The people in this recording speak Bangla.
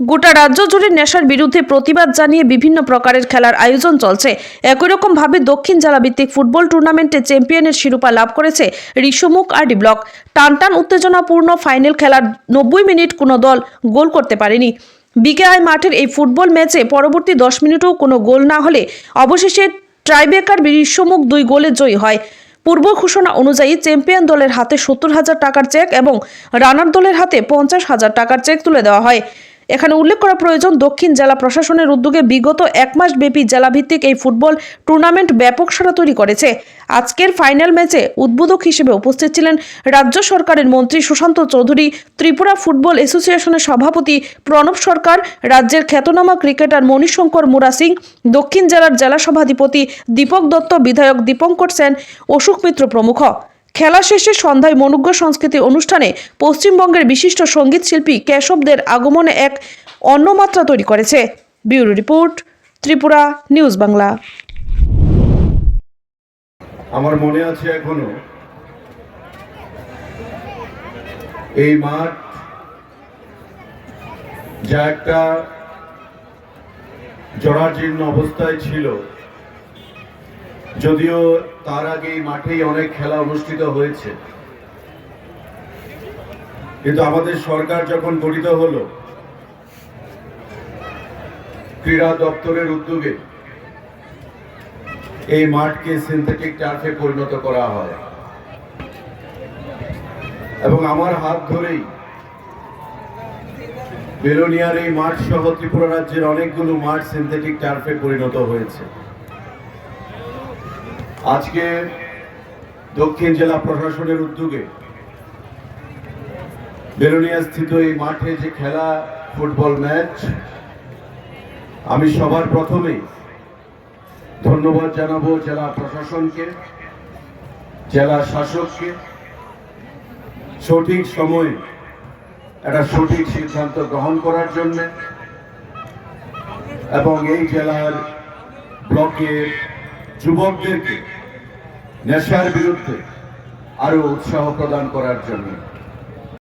গোটা রাজ্য জুড়ে নেশার বিরুদ্ধে প্রতিবাদ জানিয়ে বিভিন্ন প্রকারের খেলার আয়োজন চলছে। একই রকম ভাবে দক্ষিণ জেলা ভিত্তিক ফুটবল টুর্নামেন্টে চ্যাম্পিয়নের শিরোপা লাভ করেছে ঋষমুখ আরডি ব্লক। টানটান উত্তেজনাপূর্ণ ফাইনাল খেলার 90 মিনিট কোনো দল গোল করতে পারেনি। বিকেআই মাঠের এই ফুটবল ম্যাচে পরবর্তী 10 মিনিটও কোনো গোল না হলে অবশেষে ট্রাইব্রেকার ঋষমুখ 2 গোলে জয়ী হয়। পূর্ব ঘোষণা অনুযায়ী চ্যাম্পিয়ন দলের হাতে 70,000 টাকার চেক এবং রানার দলের হাতে 50,000 টাকার চেক তুলে দেওয়া হয়। এখানে উল্লেখ করা প্রয়োজন, দক্ষিণ জেলা প্রশাসনের উদ্যোগে বিগত 1 মাস ব্যাপী জেলাভিত্তিক এই ফুটবল টুর্নামেন্ট ব্যাপক সাড়া তৈরি করেছে। আজকের ফাইনাল ম্যাচে উদ্বোধক হিসেবে উপস্থিত ছিলেন রাজ্য সরকারের মন্ত্রী সুশান্ত চৌধুরী, ত্রিপুরা ফুটবল অ্যাসোসিয়েশনের সভাপতি প্রণব সরকার, রাজ্যের খ্যাতনামা ক্রিকেটার মণিশঙ্কর মুরা সিং, দক্ষিণ জেলার জেলা সভাধিপতি দীপক দত্ত, বিধায়ক দীপঙ্কর সেন, অশোক মিত্র প্রমুখ। খেলা শেষে সন্ধ্যায় মনোজ্ঞ সংস্কৃতি অনুষ্ঠানে পশ্চিমবঙ্গের বিশিষ্ট সঙ্গীত শিল্পী কেশবদের আগমনে এক অন্য মাত্রা তৈরি করেছে। Bureau report, Tripura news Bangla. আমার মনে আছে এখনো এই মাঠ, যা একটা জরাজীর্ণ অবস্থায় ছিল, যদিও তার আগে এই মাঠেই অনেক খেলা অনুষ্ঠিত হয়েছে, কিন্তু আমাদের সরকার যখন গঠিত হলো, ক্রীড়া দপ্তরের উদ্যোগে এই মাঠকে সিনথেটিক টার্ফে পরিণত করা হয় এবং আমার হাত ধরেই বেলোনিয়ার এই মাঠ সহ ত্রিপুরা রাজ্যের অনেকগুলো মাঠ সিনথেটিক টার্ফে পরিণত হয়েছে। আজকে দক্ষিণ জেলা প্রশাসনের উদ্যোগে বেলোনিয়া স্থিত এই মাঠে যে খেলা ফুটবল ম্যাচ, আমি সবার প্রথমেই ধন্যবাদ জানাবো জেলা প্রশাসনকে, জেলা শাসককে, সঠিক সময়ে একটা সঠিক সিদ্ধান্ত গ্রহণ করার জন্য এবং এই জেলার ব্লকের যুবকদেরকে নেশার বিরুদ্ধে আরো উৎসাহ প্রদান করার জন্য।